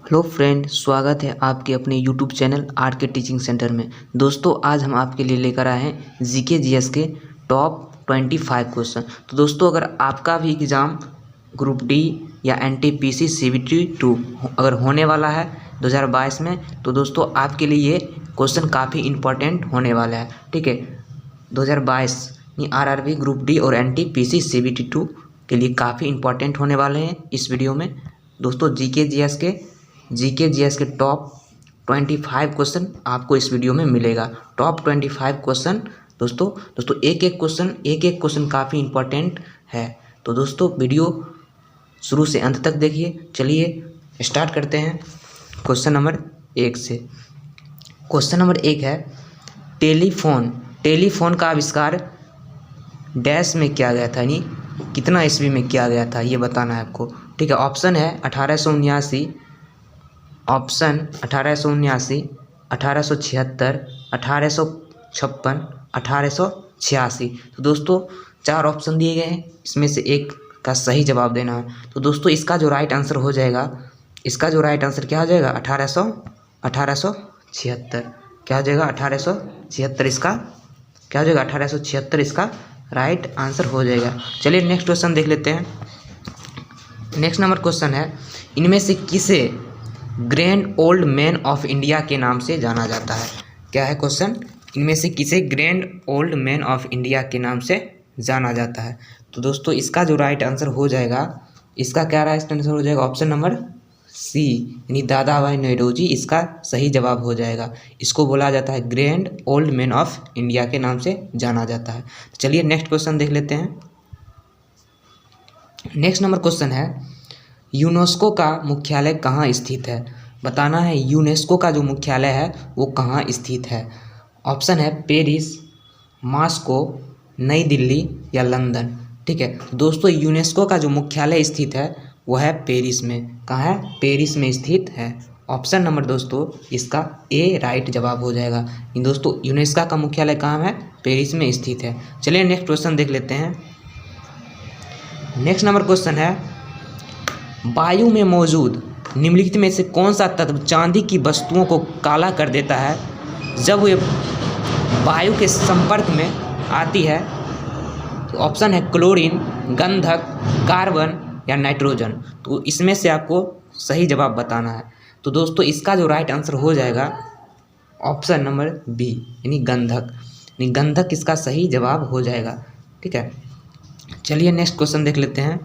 Hello friend, स्वागत है आपके अपने यूट्यूब चैनल आर के टीचिंग सेंटर में। दोस्तों, आज हम आपके लिए लेकर आए हैं जीके जीएस के टॉप 25 क्वेश्चन। तो दोस्तों, अगर आपका भी एग्ज़ाम ग्रुप डी या एनटीपीसी सीबीटी 2 अगर होने वाला है 2022 में, तो दोस्तों आपके लिए ये क्वेश्चन काफ़ी इम्पोर्टेंट होने वाला है। ठीक है, 2022 आरआरबी ग्रुप डी और एनटीपीसी सीबीटी 2 के लिए काफ़ी इम्पोर्टेंट होने वाले हैं इस वीडियो में। दोस्तों, जीके जीएस के टॉप 25 क्वेश्चन आपको इस वीडियो में मिलेगा। टॉप 25 क्वेश्चन दोस्तों एक एक क्वेश्चन काफ़ी इम्पोर्टेंट है। तो दोस्तों, वीडियो शुरू से अंत तक देखिए। चलिए स्टार्ट करते हैं क्वेश्चन नंबर 1 से। क्वेश्चन नंबर 1 है, टेलीफोन का आविष्कार डैश में किया गया था, यानी कितना ईस्वी में किया गया था, ये बताना है आपको। ठीक है, ऑप्शन है 1879, ऑप्शन 1879, 1876, 1856, 1886। तो दोस्तों 4 ऑप्शन दिए गए हैं, इसमें से एक का सही जवाब देना है। तो दोस्तों इसका जो राइट आंसर हो जाएगा, क्या हो जाएगा? 1876। क्या हो जाएगा? 1876 इसका क्या हो जाएगा? 1876 इसका राइट आंसर हो जाएगा। चलिए नेक्स्ट क्वेश्चन देख लेते हैं। नेक्स्ट नंबर क्वेश्चन है, इनमें से किसे grand old man of India के नाम से जाना जाता है? क्या है क्वेश्चन? इनमें से किसे grand old man of India के नाम से जाना जाता है? तो दोस्तों इसका जो राइट आंसर हो जाएगा, इसका क्या राइट आंसर हो जाएगा? ऑप्शन नंबर सी, यानी दादा भाई नौरोजी इसका सही जवाब हो जाएगा। इसको बोला जाता है grand old man of India के नाम से जाना जाता है। चलिए नेक्स्ट क्वेश्चन देख लेते हैं। नेक्स्ट नंबर क्वेश्चन है, यूनेस्को का मुख्यालय कहाँ स्थित है? बताना है यूनेस्को का जो मुख्यालय है वो कहाँ स्थित है। ऑप्शन है पेरिस, मॉस्को, नई दिल्ली या लंदन। ठीक है दोस्तों, यूनेस्को का जो मुख्यालय स्थित है वो है पेरिस में। कहाँ है? पेरिस में स्थित है। ऑप्शन नंबर दोस्तों इसका ए राइट जवाब हो जाएगा। दोस्तों यूनेस्को का मुख्यालय कहाँ है? पेरिस में स्थित है। चलिए नेक्स्ट क्वेश्चन देख लेते हैं। नेक्स्ट नंबर क्वेश्चन है, वायु में मौजूद निम्नलिखित में से कौन सा तत्व चांदी की वस्तुओं को काला कर देता है जब वे वायु के संपर्क में आती है? तो ऑप्शन है क्लोरीन, गंधक, कार्बन या नाइट्रोजन। तो इसमें से आपको सही जवाब बताना है। तो दोस्तों इसका जो राइट आंसर हो जाएगा ऑप्शन नंबर बी, यानी गंधक। यानी गंधक इसका सही जवाब हो जाएगा। ठीक है, चलिए नेक्स्ट क्वेश्चन देख लेते हैं।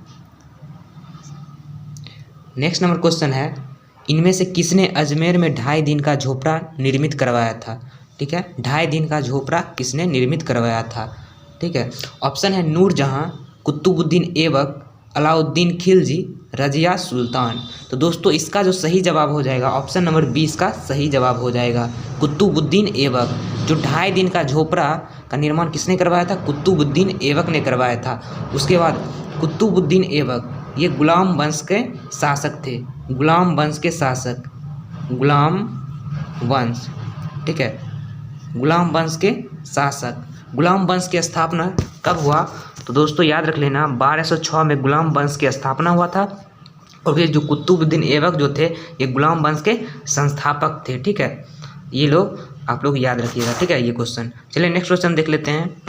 नेक्स्ट नंबर क्वेश्चन है, इनमें से किसने अजमेर में 2.5 दिन का झोपड़ा निर्मित करवाया था? ठीक है, 2.5 दिन का झोपड़ा किसने निर्मित करवाया था? ठीक है, ऑप्शन है नूरजहां, कुतुबुद्दीन ऐबक, अलाउद्दीन खिलजी, रजिया सुल्तान। तो दोस्तों इसका जो सही जवाब हो जाएगा ऑप्शन नंबर 20 का सही जवाब हो जाएगा, कुतुबुद्दीन ऐबक। जो 2.5 दिन का झोपड़ा का निर्माण किसने करवाया था? कुतुबुद्दीन ऐबक ने करवाया था। उसके बाद कुतुबुद्दीन ऐबक ये गुलाम वंश के शासक थे, गुलाम वंश के शासक, गुलाम वंश। ठीक है, गुलाम वंश के शासक। गुलाम वंश की स्थापना कब हुआ? तो दोस्तों याद रख लेना 1206 में गुलाम वंश की स्थापना हुआ था। और फिर जो कुतुबुद्दीन ऐबक जो थे ये गुलाम वंश के संस्थापक थे। ठीक है, ये लोग आप लोग याद रखिएगा। ठीक है, ये क्वेश्चन। चलिए नेक्स्ट क्वेश्चन देख लेते हैं।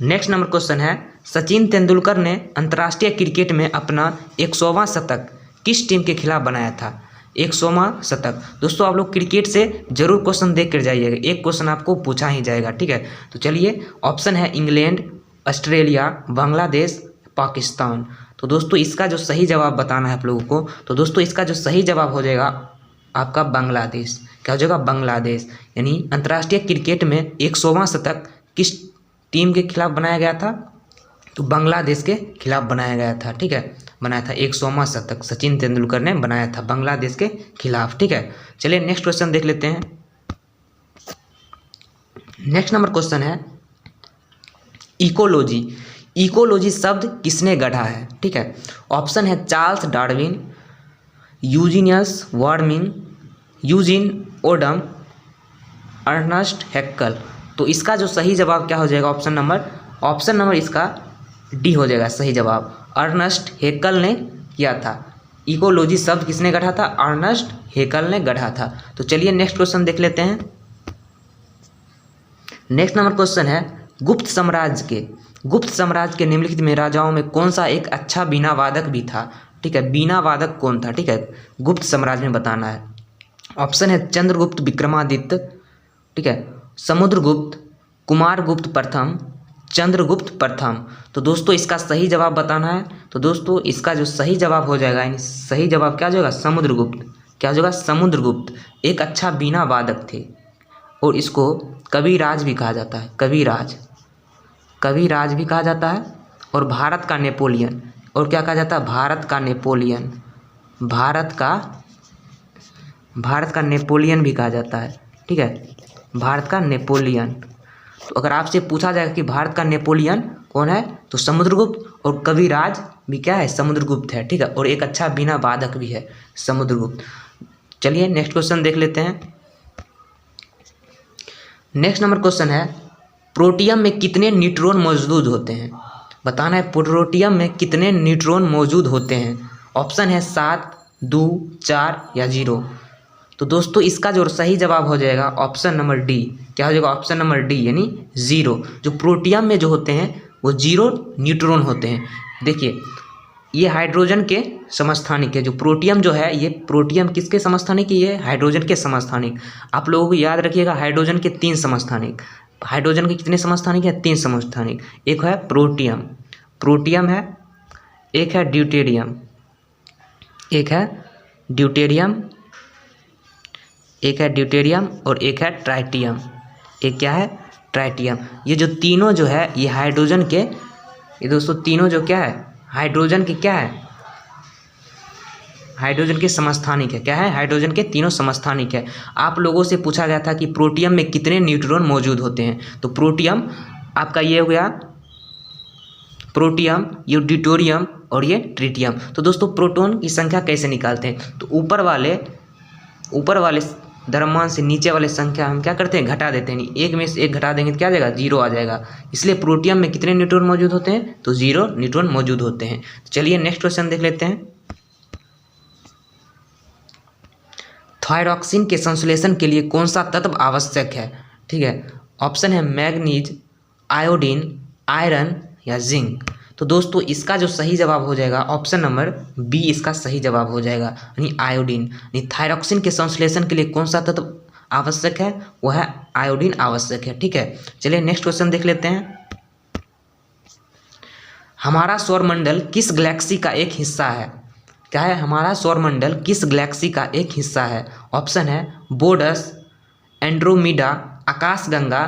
नेक्स्ट नंबर क्वेश्चन है, सचिन तेंदुलकर ने अंतर्राष्ट्रीय क्रिकेट में अपना 100वां शतक किस टीम के खिलाफ बनाया था? 100वां शतक। दोस्तों आप लोग क्रिकेट से जरूर क्वेश्चन देख कर जाइएगा, एक क्वेश्चन आपको पूछा ही जाएगा। ठीक है, तो चलिए ऑप्शन है इंग्लैंड, ऑस्ट्रेलिया, बांग्लादेश, पाकिस्तान। तो दोस्तों इसका जो सही जवाब बताना है आप लोगों को। तो दोस्तों इसका जो सही जवाब हो जाएगा आपका बांग्लादेश। क्या हो जाएगा? बांग्लादेश। यानी अंतर्राष्ट्रीय क्रिकेट में 100वां शतक किस टीम के खिलाफ बनाया गया था? तो बांग्लादेश के खिलाफ बनाया गया था। ठीक है, बनाया था 100वां शतक सचिन तेंदुलकर ने बनाया था बांग्लादेश के खिलाफ। ठीक है, चलिए नेक्स्ट क्वेश्चन देख लेते हैं। नेक्स्ट नंबर क्वेश्चन है, इकोलॉजी। इकोलॉजी शब्द किसने गढ़ा है? ठीक है, ऑप्शन है Charles Darwin, Eugenius Warming, Eugene Odum, Ernst Haeckel. तो इसका जो सही जवाब क्या हो जाएगा? ऑप्शन नंबर इसका डी हो जाएगा सही जवाब। अर्नस्ट हैक्कल ने किया था। इकोलॉजी शब्द किसने गढ़ा था? अर्नस्ट हेकल ने गढ़ा था। तो चलिए नेक्स्ट क्वेश्चन देख लेते हैं। नेक्स्ट नंबर क्वेश्चन है, गुप्त साम्राज्य के निम्नलिखित में राजाओं में कौन सा एक अच्छा बीना वादक भी था? ठीक है, बीना वादक कौन था? ठीक है, गुप्त साम्राज्य में बताना है। ऑप्शन है चंद्रगुप्त विक्रमादित्य, ठीक है, समुद्रगुप्त, कुमारगुप्त प्रथम, चंद्रगुप्त प्रथम। तो दोस्तों इसका सही जवाब बताना है। तो दोस्तों इसका जो सही जवाब हो जाएगा, यानी सही जवाब क्या हो जाएगा? समुद्रगुप्त। क्या हो जाएगा? समुद्रगुप्त एक अच्छा बीना वादक थे और इसको कविराज भी कहा जाता है। कविराज भी कहा जाता है और भारत का नेपोलियन, और क्या कहा जाता है? भारत का नेपोलियन भी कहा जाता है। ठीक है, भारत का नेपोलियन। तो अगर आपसे पूछा जाएगा कि भारत का नेपोलियन कौन है, तो समुद्रगुप्त, और कविराज भी क्या है? समुद्रगुप्त है। ठीक है, और एक अच्छा बीना वादक भी है समुद्रगुप्त। चलिए नेक्स्ट क्वेश्चन देख लेते हैं। नेक्स्ट नंबर क्वेश्चन है, प्रोटियम में कितने न्यूट्रॉन मौजूद होते हैं? बताना है प्रोटियम में कितने न्यूट्रॉन मौजूद होते हैं। ऑप्शन है 7, 2, 4 या 0। तो दोस्तों इसका जो सही जवाब हो जाएगा ऑप्शन नंबर डी। क्या हो जाएगा? ऑप्शन नंबर डी यानी 0। जो प्रोटियम में जो होते हैं वो 0 न्यूट्रॉन होते हैं। देखिए ये हाइड्रोजन के समस्थानिक है। जो प्रोटियम जो है, ये प्रोटियम किसके समस्थानिक? ये हाइड्रोजन के समस्थानिक। आप लोगों को याद रखिएगा, हाइड्रोजन के 3 समस्थानिक। हाइड्रोजन के कितने समस्थानिक है? 3 समस्थानिक। एक है प्रोटियम है, एक है ड्यूटेरियम, और एक है ट्राइटियम। एक क्या है? ट्राइटियम। ये जो तीनों जो है ये हाइड्रोजन के, ये दोस्तों तीनों जो क्या है? हाइड्रोजन के क्या है? हाइड्रोजन के समस्थानिक है। क्या है? हाइड्रोजन के तीनों समस्थानिक है। आप लोगों से पूछा गया था कि प्रोटियम में कितने न्यूट्रॉन मौजूद होते हैं। तो प्रोटियम आपका ये हो गया प्रोटियम, ये ड्यूटेरियम और ये ट्रिटियम। तो दोस्तों प्रोटॉन की संख्या कैसे निकालते हैं? तो ऊपर वाले द्रव्यमान से नीचे वाले संख्या हम क्या करते हैं? घटा देते हैं। एक में से एक घटा देंगे तो क्या आ जाएगा? 0 आ जाएगा। इसलिए प्रोटियम में कितने न्यूट्रॉन मौजूद होते हैं? तो 0 न्यूट्रॉन मौजूद होते हैं। चलिए नेक्स्ट क्वेश्चन देख लेते हैं। थायरॉक्सिन के संश्लेषण के लिए कौन सा तत्व आवश्यक है? ठीक है, ऑप्शन है मैग्नीज, आयोडीन, आयरन या जिंक। तो दोस्तों इसका जो सही जवाब हो जाएगा ऑप्शन नंबर बी, इसका सही जवाब हो जाएगा, यानी आयोडीन। यानी थायरॉक्सिन के संश्लेषण के लिए कौन सा तत्व आवश्यक है? वह है आयोडीन आवश्यक है। ठीक है, चलिए नेक्स्ट क्वेश्चन देख लेते हैं। हमारा सौरमंडल किस गैलेक्सी का एक हिस्सा है? क्या है? हमारा सौरमंडल किस गैलेक्सी का एक हिस्सा है? ऑप्शन है बोडस, एंड्रोमीडा, आकाशगंगा,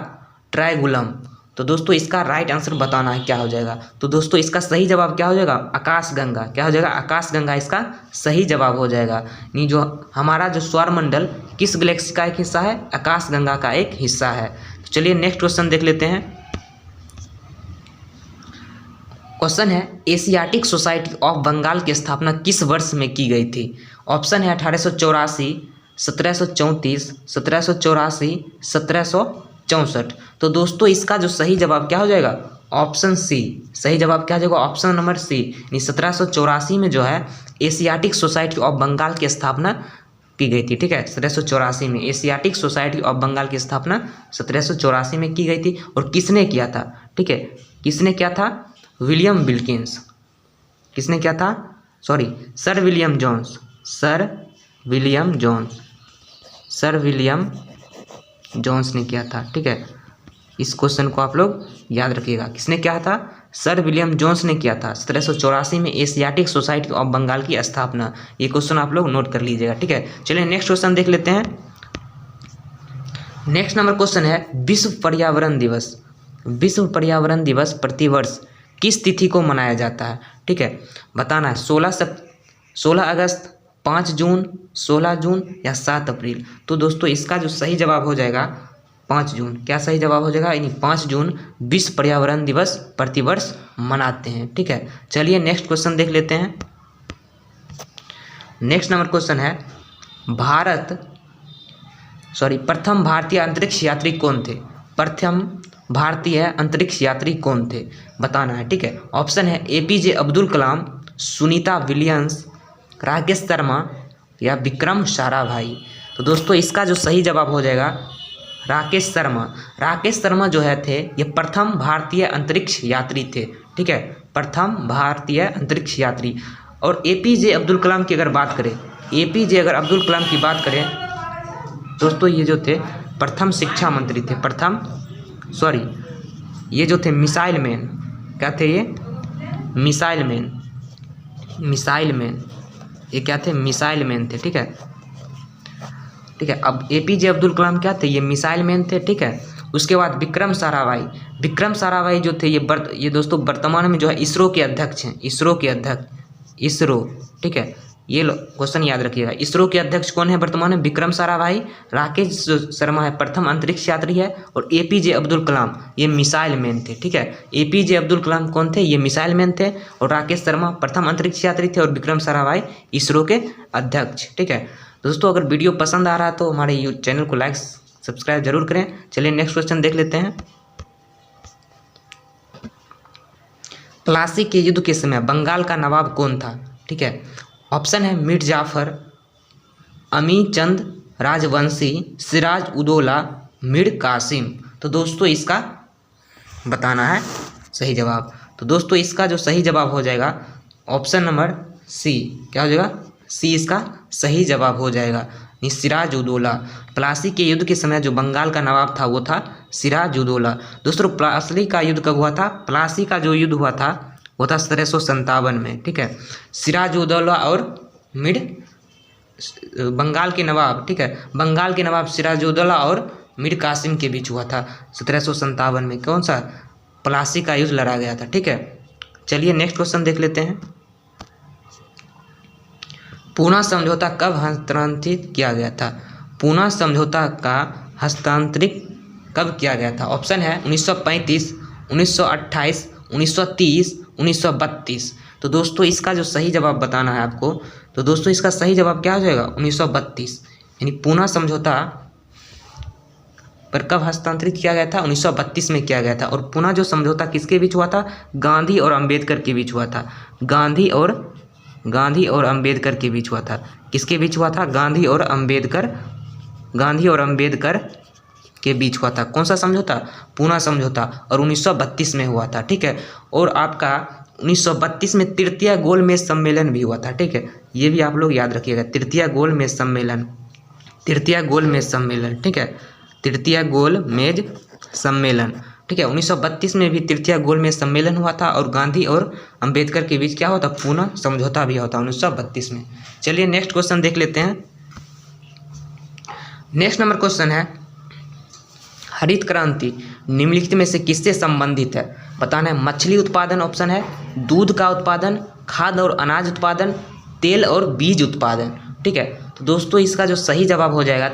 ट्राइगुलम। तो दोस्तों इसका राइट आंसर बताना है, क्या हो जाएगा? तो दोस्तों इसका सही जवाब क्या हो जाएगा? आकाशगंगा। क्या हो जाएगा? आकाशगंगा इसका सही जवाब हो जाएगा। नहीं, जो हमारा जो सौरमंडल किस गैलेक्सी का एक हिस्सा है? आकाशगंगा का एक हिस्सा है। तो चलिए नेक्स्ट क्वेश्चन देख लेते हैं। क्वेश्चन है, एशियाटिक सोसाइटी ऑफ बंगाल की स्थापना किस वर्ष में की गई थी? ऑप्शन है 1884, 1734, 1784, 1764। तो दोस्तों इसका जो सही जवाब क्या हो जाएगा? Option C. सही जवाब क्या हो जाएगा? ऑप्शन नंबर सी, यानी 1784 में जो है एशियाटिक सोसाइटी ऑफ बंगाल की स्थापना की गई थी। ठीक है, 1784 में एशियाटिक सोसाइटी ऑफ बंगाल की स्थापना 1784 में की गई थी। और किसने किया था? ठीक है, किसने किया था? William Wilkins. किसने किया था? सर विलियम जॉन्स ने किया था। ठीक है, इस क्वेश्चन को आप लोग याद रखिएगा। किसने किया था? सर विलियम जॉन्स ने किया था 1784 में एशियाटिक सोसाइटी ऑफ बंगाल की स्थापना। ये क्वेश्चन आप लोग नोट कर लीजिएगा। ठीक है, चलिए नेक्स्ट क्वेश्चन देख लेते हैं। नेक्स्ट नंबर क्वेश्चन है, विश्व पर्यावरण दिवस प्रतिवर्ष किस तिथि को मनाया जाता है? ठीक है, बताना है 16 अगस्त, 5 जून, 16 जून या 7 अप्रैल। तो दोस्तों इसका जो सही जवाब हो जाएगा 5 जून। क्या सही जवाब हो जाएगा? यानी 5 जून विश्व पर्यावरण दिवस प्रतिवर्ष मनाते हैं। ठीक है, चलिए नेक्स्ट क्वेश्चन देख लेते हैं। नेक्स्ट नंबर क्वेश्चन है, प्रथम भारतीय अंतरिक्ष यात्री कौन थे? प्रथम भारतीय अंतरिक्ष यात्री कौन थे? बताना है। ठीक है, ऑप्शन है एपीजे अब्दुल कलाम, सुनीता विलियम्स, राकेश शर्मा या विक्रम साराभाई। तो दोस्तों इसका जो सही जवाब हो जाएगा राकेश शर्मा। राकेश शर्मा जो है थे ये प्रथम भारतीय अंतरिक्ष यात्री थे, ठीक है, प्रथम भारतीय अंतरिक्ष यात्री। और एपीजे अब्दुल कलाम की अगर बात करें, एपीजे अगर अब्दुल कलाम की बात करें दोस्तों, ये जो थे प्रथम शिक्षा मंत्री थे, ये जो थे मिसाइल मैन, क्या थे ये, मिसाइल मैन, ये क्या थे, मिसाइल मैन थे, ठीक है। अब एपीजे अब्दुल कलाम क्या थे, ये मिसाइल मैन थे, ठीक है। उसके बाद विक्रम साराभाई जो थे ये दोस्तों वर्तमान में जो है इसरो के अध्यक्ष हैं, इसरो, ठीक है। ये क्वेश्चन याद रखिएगा, इसरो के अध्यक्ष कौन है वर्तमान में, विक्रम साराभाई। राकेश शर्मा है प्रथम अंतरिक्ष यात्री है, और एपीजे अब्दुल कलाम ये मिसाइल मैन थे, ठीक है। एपीजे अब्दुल कलाम कौन थे, ये मिसाइल मैन थे, और राकेश शर्मा प्रथम अंतरिक्ष यात्री थे, और विक्रम साराभाई इसरो के अध्यक्ष, ठीक है। दोस्तों अगर वीडियो पसंद आ रहा है तो हमारे चैनल को लाइक सब्सक्राइब जरूर करें। चलिए नेक्स्ट क्वेश्चन देख लेते हैं। प्लासी के युद्ध के समय बंगाल का नवाब कौन था, ठीक है। ऑप्शन है मीर जाफर, अमी चंद राजवंशी, सिराज उदौला, मीर कासिम। तो दोस्तों इसका बताना है सही जवाब। तो दोस्तों इसका जो सही जवाब हो जाएगा ऑप्शन नंबर सी, क्या हो जाएगा, सी इसका सही जवाब हो जाएगा, सिराज उदौला। प्लासी के युद्ध के समय जो बंगाल का नवाब था वो था सिराज उदौला। दोस्तों प्लासी का युद्ध कब हुआ था, प्लासी का जो युद्ध हुआ था वो था 1757 में, ठीक है। सिराज उदौला और बंगाल के नवाब, ठीक है, बंगाल के नवाब सिराज उदौला और मीर कासिम के बीच हुआ था 1757 में। कौन सा, प्लासी का युद्ध लड़ा गया था, ठीक है। चलिए नेक्स्ट क्वेश्चन देख लेते हैं। पूना समझौता कब हस्तांतरित किया गया था, पूना समझौता का हस्तांतरित कब किया गया था। ऑप्शन है 1935, 1928, 1930, 1932। तो दोस्तों इसका जो सही जवाब बताना है आपको, तो दोस्तों इसका सही जवाब क्या हो जाएगा 1932, यानी पूना समझौता पर कब हस्तांतरित किया गया था, 1932 में किया गया था। और पूना जो समझौता किसके बीच हुआ था, गांधी और अंबेडकर के बीच हुआ था, गांधी और अंबेडकर के बीच हुआ था। किसके बीच हुआ था, गांधी और अंबेडकर के बीच हुआ था। कौन सा समझौता, पूना समझौता, और 1932 में हुआ था, ठीक है। और आपका 1932 में तृतीय गोलमेज सम्मेलन भी हुआ था, ठीक है, ये भी आप लोग याद रखिएगा, तृतीय गोलमेज सम्मेलन, ठीक है, तृतीय गोलमेज सम्मेलन, ठीक है। 1932 में भी तृतीय गोलमेज सम्मेलन हुआ था, और गांधी और अंबेडकर के बीच क्या होता, पूना समझौता भी होता 1932 में। चलिए नेक्स्ट क्वेश्चन देख लेते हैं। नेक्स्ट नंबर क्वेश्चन है, हरित क्रांति निम्नलिखित में से किससे संबंधित है, बताना है। मछली उत्पादन ऑप्शन है, दूध का उत्पादन, खाद्य और अनाज उत्पादन, तेल और बीज उत्पादन, ठीक है। तो दोस्तों इसका जो सही जवाब हो जाएगा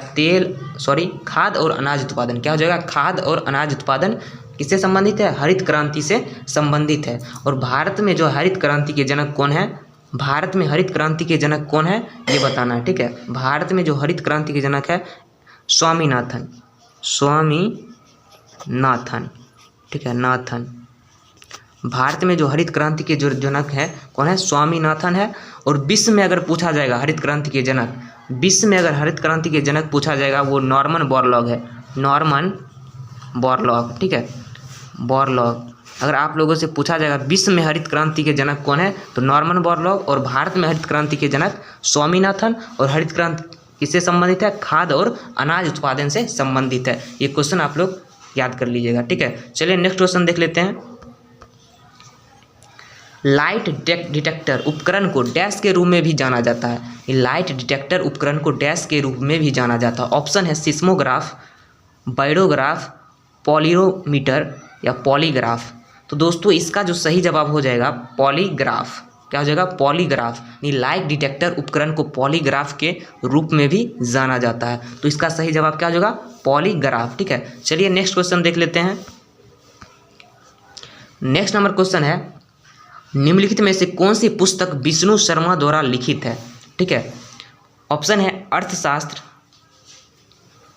खाद्य और अनाज उत्पादन। क्या हो जाएगा, खाद्य और अनाज उत्पादन किससे संबंधित है, हरित क्रांति से संबंधित है। और भारत में जो हरित क्रांति के जनक कौन है, भारत में हरित क्रांति के जनक कौन है ये बताना है, ठीक है। भारत में जो हरित क्रांति के जनक है स्वामीनाथन, ठीक है, नाथन। भारत में जो हरित क्रांति के जो जनक है कौन है, स्वामीनाथन है। और विश्व में अगर पूछा जाएगा हरित क्रांति के जनक, विश्व में अगर हरित क्रांति के जनक पूछा जाएगा वो नॉर्मन बोरलॉग है, नॉर्मन बोरलॉग, ठीक है, बोरलॉग। अगर आप लोगों से पूछा जाएगा विश्व में हरित क्रांति के जनक कौन है तो नॉर्मन बोरलॉग, और भारत में हरित क्रांति के जनक स्वामीनाथन। और हरित क्रांति किससे संबंधित है, खाद्य और अनाज उत्पादन से संबंधित है। ये क्वेश्चन आप लोग याद कर लीजिएगा, ठीक है। चलिए नेक्स्ट क्वेश्चन देख लेते हैं। लाइट डिटेक्टर उपकरण को डैश के रूप में भी जाना जाता है, ये लाइट डिटेक्टर उपकरण को डैश के रूप में भी जाना जाता है। ऑप्शन है सिस्मोग्राफ, बायरोग्राफ, पॉलिरोमीटर या पॉलीग्राफ। तो दोस्तों इसका जो सही जवाब हो जाएगा पॉलीग्राफ। क्या हो जाएगा, पॉलीग्राफ। यानी लाइट डिटेक्टर उपकरण को पॉलीग्राफ के रूप में भी जाना जाता है। तो इसका सही जवाब क्या हो जाएगा, पॉलीग्राफ, ठीक है। चलिए नेक्स्ट क्वेश्चन देख लेते हैं। नेक्स्ट नंबर क्वेश्चन है, निम्नलिखित में से कौन सी पुस्तक विष्णु शर्मा द्वारा लिखित है, ठीक है। ऑप्शन है अर्थशास्त्र,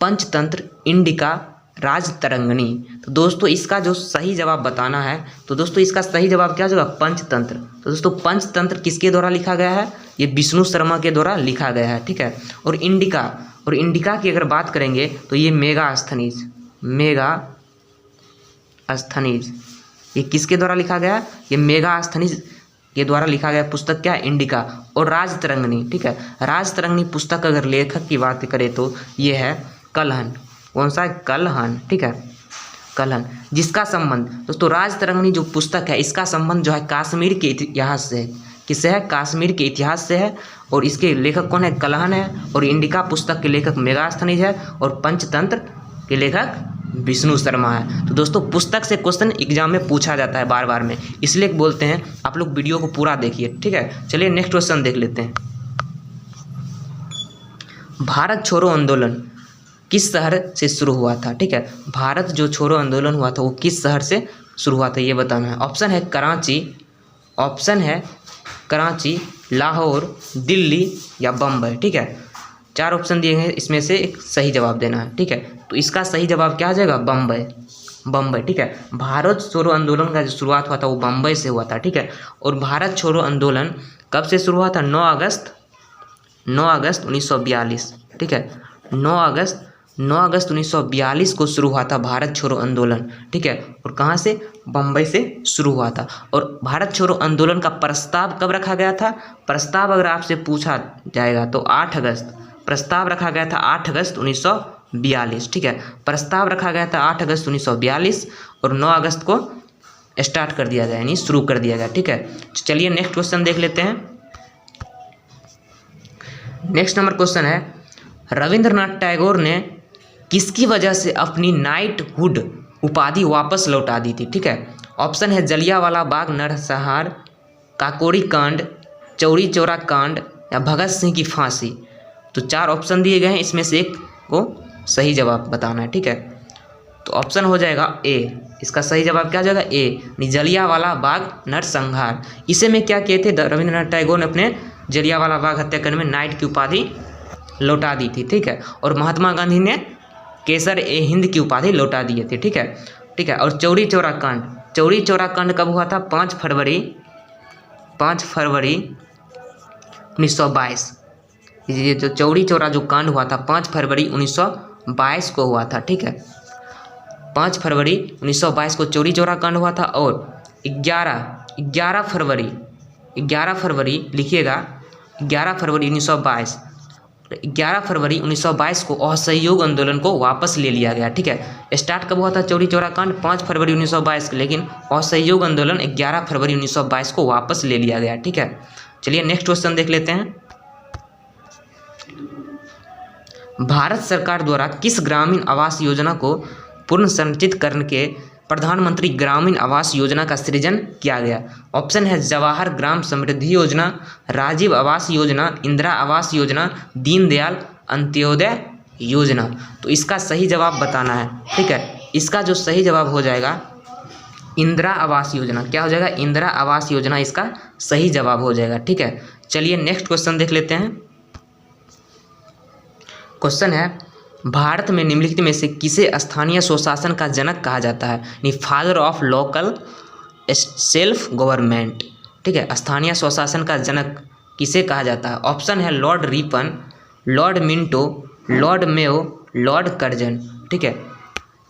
पंचतंत्र, इंडिका, राजतरंगिणी। तो दोस्तों इसका जो सही जवाब बताना है, तो दोस्तों इसका सही जवाब क्या हो जाएगा, पंचतंत्र। तो दोस्तों पंचतंत्र किसके द्वारा लिखा गया है, ये विष्णु शर्मा के द्वारा लिखा गया है, ठीक है। और इंडिका की अगर बात करेंगे तो ये मेगास्थनीज ये किसके द्वारा लिखा गया? ये मेगास्थनीज के द्वारा लिखा गया पुस्तक क्या है? इंडिका। और राजतरंगिणी, ठीक है, राजतरंगिणी पुस्तक अगर लेखक की बात करें तो ये है कल्हन। कौन सा है? कल्हन, ठीक है, कल्हन। जिसका संबंध दोस्तों राजतरंगिणी जो पुस्तक है इसका संबंध जो है कश्मीर के इतिहास से है। किससे है? कश्मीर के इतिहास से है। और इसके लेखक कौन है? कल्हन है। और इंडिका पुस्तक के लेखक मेगास्थनीज है। और पंचतंत्र के लेखक विष्णु शर्मा है। तो दोस्तों पुस्तक से क्वेश्चन एग्जाम में पूछा जाता है बार बार में, इसलिए बोलते हैं आप लोग वीडियो को पूरा देखिए, ठीक है। चलिए नेक्स्ट क्वेश्चन देख लेते हैं। भारत छोड़ो आंदोलन किस शहर से शुरू हुआ था? ठीक है, भारत जो छोड़ो आंदोलन हुआ था वो किस शहर से शुरू हुआ था ये बताना है। ऑप्शन है कराची, लाहौर, दिल्ली या बम्बई, ठीक है। 4 ऑप्शन दिए हैं, इसमें से एक सही जवाब देना है, ठीक है। तो इसका सही जवाब क्या आ जाएगा? बम्बई, ठीक है। भारत छोड़ो आंदोलन का जो शुरुआत हुआ था वो बम्बई से हुआ था, ठीक है। और भारत छोड़ो आंदोलन कब से शुरू हुआ था? 9 अगस्त 1942, ठीक है। 9 अगस्त 1942 को शुरू हुआ था भारत छोड़ो आंदोलन, ठीक है। और कहाँ से? बम्बई से शुरू हुआ था। और भारत छोड़ो आंदोलन का प्रस्ताव कब रखा गया था? प्रस्ताव अगर आपसे पूछा जाएगा तो 8 अगस्त, प्रस्ताव रखा गया था 8 अगस्त 1942, ठीक है। प्रस्ताव रखा गया था 8 अगस्त 1942 और 9 अगस्त को स्टार्ट कर दिया गया, यानी शुरू कर दिया गया, ठीक है। चलिए नेक्स्ट क्वेश्चन देख लेते हैं। नेक्स्ट नंबर क्वेश्चन है, रविंद्रनाथ टैगोर ने किसकी वजह से अपनी नाइटहुड उपाधि वापस लौटा दी थी? ठीक है। ऑप्शन है जलियांवाला बाग नरसंहार, काकोरी कांड, चौरी चौरा कांड या भगत सिंह की फांसी। तो 4 ऑप्शन दिए गए हैं, इसमें से एक को सही जवाब बताना है, ठीक है। तो ऑप्शन हो जाएगा ए, इसका सही जवाब क्या हो जाएगा? ए, जलियांवाला बाग नरसंहार। इसे में क्या किए थे? रविंद्रनाथ टैगोर ने अपने जलियांवाला बाग हत्याकांड में नाइट की उपाधि लौटा दी थी, ठीक है। और महात्मा गांधी ने केसर ए हिंद की उपाधि लौटा दिए थे, ठीक है। और चौरी चौरा कांड कब हुआ था? 5 फरवरी 1922। ये जो चौरी चौरा जो कांड हुआ था 5 फरवरी 1922 को हुआ था, ठीक है। 5 फरवरी 1922 को चौरी चौरा कांड हुआ था। और 11 फरवरी लिखिएगा, 11 फरवरी 1922 को असहयोग आंदोलन को वापस ले लिया गया, ठीक है। स्टार्ट कब हुआ था चौरी चौरा कांड? 5 फरवरी 1922, लेकिन असहयोग आंदोलन 11 फरवरी 1922 को वापस ले लिया गया, ठीक है। चलिए नेक्स्ट क्वेश्चन देख लेते हैं। भारत सरकार द्वारा किस ग्रामीण आवास योजना को पुनः संरचित करने के प्रधानमंत्री ग्रामीण आवास योजना का सृजन किया गया? ऑप्शन है जवाहर ग्राम समृद्धि योजना, राजीव आवास योजना, इंदिरा आवास योजना, दीनदयाल अंत्योदय योजना। तो इसका सही जवाब बताना है, ठीक है। इसका जो सही जवाब हो जाएगा इंदिरा आवास योजना। क्या हो जाएगा? इंदिरा आवास योजना इसका सही जवाब हो जाएगा, ठीक है। चलिए नेक्स्ट क्वेश्चन देख लेते हैं। क्वेश्चन है, भारत में निम्नलिखित में से किसे स्थानीय स्वशासन का जनक कहा जाता है? यानी father of local self government, ठीक है। स्थानीय स्वशासन का जनक किसे कहा जाता है? ऑप्शन है Lord Ripon, Lord Minto, Lord Mayo, Lord Curzon, ठीक है।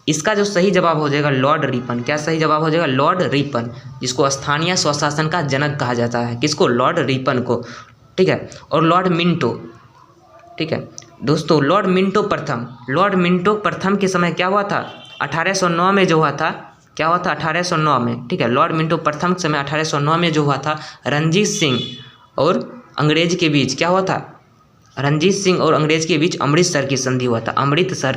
इसका जो सही जवाब हो जाएगा लॉर्ड रिपन। क्या सही जवाब हो जाएगा? लॉर्ड रिपन, जिसको स्थानीय स्वशासन का जनक कहा जाता है। किसको? लॉर्ड रिपन को, ठीक है। और लॉर्ड मिंटो, ठीक है दोस्तों, लॉर्ड मिंटो प्रथम के समय क्या हुआ था? 1809 में जो हुआ था, क्या हुआ था? 1809 में, ठीक है। लॉर्ड मिंटो प्रथम के समय 1809 में जो हुआ था, रणजीत सिंह और अंग्रेज के बीच क्या हुआ था? रणजीत सिंह और अंग्रेज के बीच अमृतसर की संधि हुआ था। अमृतसर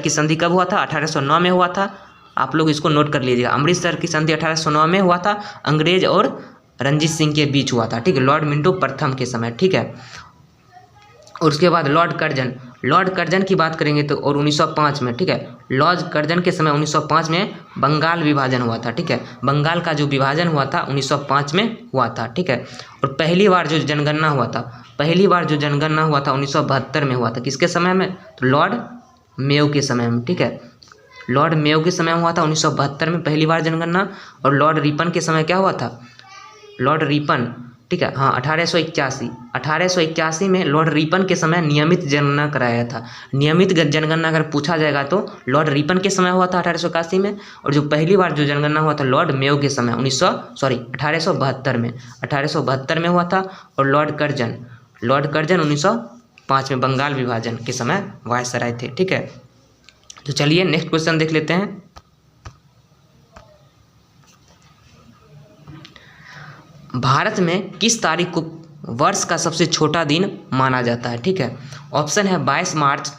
की संधि कब हुआ था? 1809 में हुआ था। आप लोग इसको नोट कर लीजिएगा। अमृतसर की संधि 1809 में हुआ था, अंग्रेज और रणजीत सिंह के बीच हुआ था, ठीक है। लॉर्ड मिंटो प्रथम के समय, ठीक है। और उसके बाद लॉर्ड कर्जन की बात करेंगे तो और 1905 में, ठीक है। लॉर्ड कर्जन के समय 1905 में बंगाल विभाजन हुआ था, ठीक है। बंगाल का जो विभाजन हुआ था 1905 में हुआ था, ठीक है। और पहली बार जो जनगणना हुआ था 1972 में हुआ था। किसके समय में? तो लॉर्ड मेयो के समय में, ठीक है। लॉर्ड मेयो के समय हुआ था 1972 में पहली बार जनगणना। और लॉर्ड रिपन के समय क्या हुआ था? लॉर्ड रिपन ठीक है, हाँ 1881 में लॉर्ड रिपन के समय नियमित जनगणना कराया था। नियमित जनगणना अगर पूछा जाएगा तो लॉर्ड रिपन के समय हुआ था 1881 में, और जो पहली बार जो जनगणना हुआ था लॉर्ड मेयो के समय 1872 में हुआ था। और लॉर्ड कर्जन 1905 में बंगाल विभाजन के समय वायसराय थे। ठीक है, तो चलिए नेक्स्ट क्वेश्चन देख लेते हैं। भारत में किस तारीख को वर्ष का सबसे छोटा दिन माना जाता है? ठीक है, ऑप्शन है 22 मार्च,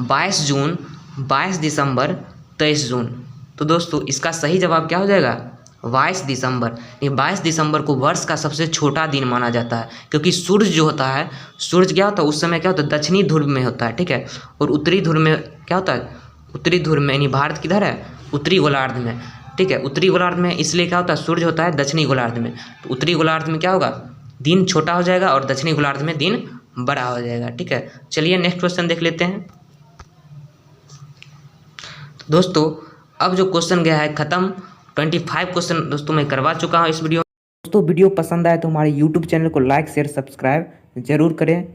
22 जून, 22 दिसंबर, 23 जून। तो दोस्तों इसका सही जवाब क्या हो जाएगा? 22 दिसंबर। ये 22 दिसंबर को वर्ष का सबसे छोटा दिन माना जाता है, क्योंकि सूर्य जो होता है, सूर्य क्या होता है उस समय क्या होता है, दक्षिणी ध्रुव में होता है। ठीक है, और उत्तरी ध्रुव में क्या होता है, उत्तरी ध्रुव में, यानी भारत किधर है, उत्तरी गोलार्ध में। ठीक है, उत्तरी गोलार्ध में इसलिए क्या होता है, सूर्य होता है दक्षिणी गोलार्ध में, तो उत्तरी गोलार्ध में क्या होगा, दिन छोटा हो जाएगा और दक्षिणी गोलार्ध में दिन बड़ा हो जाएगा। ठीक है, चलिए नेक्स्ट क्वेश्चन देख लेते हैं। तो दोस्तों अब जो क्वेश्चन गया है खत्म, 25 क्वेश्चन दोस्तों मैं करवा चुका हूँ इस वीडियो में। दोस्तों वीडियो पसंद आए तो हमारे यूट्यूब चैनल को लाइक शेयर सब्सक्राइब जरूर करें।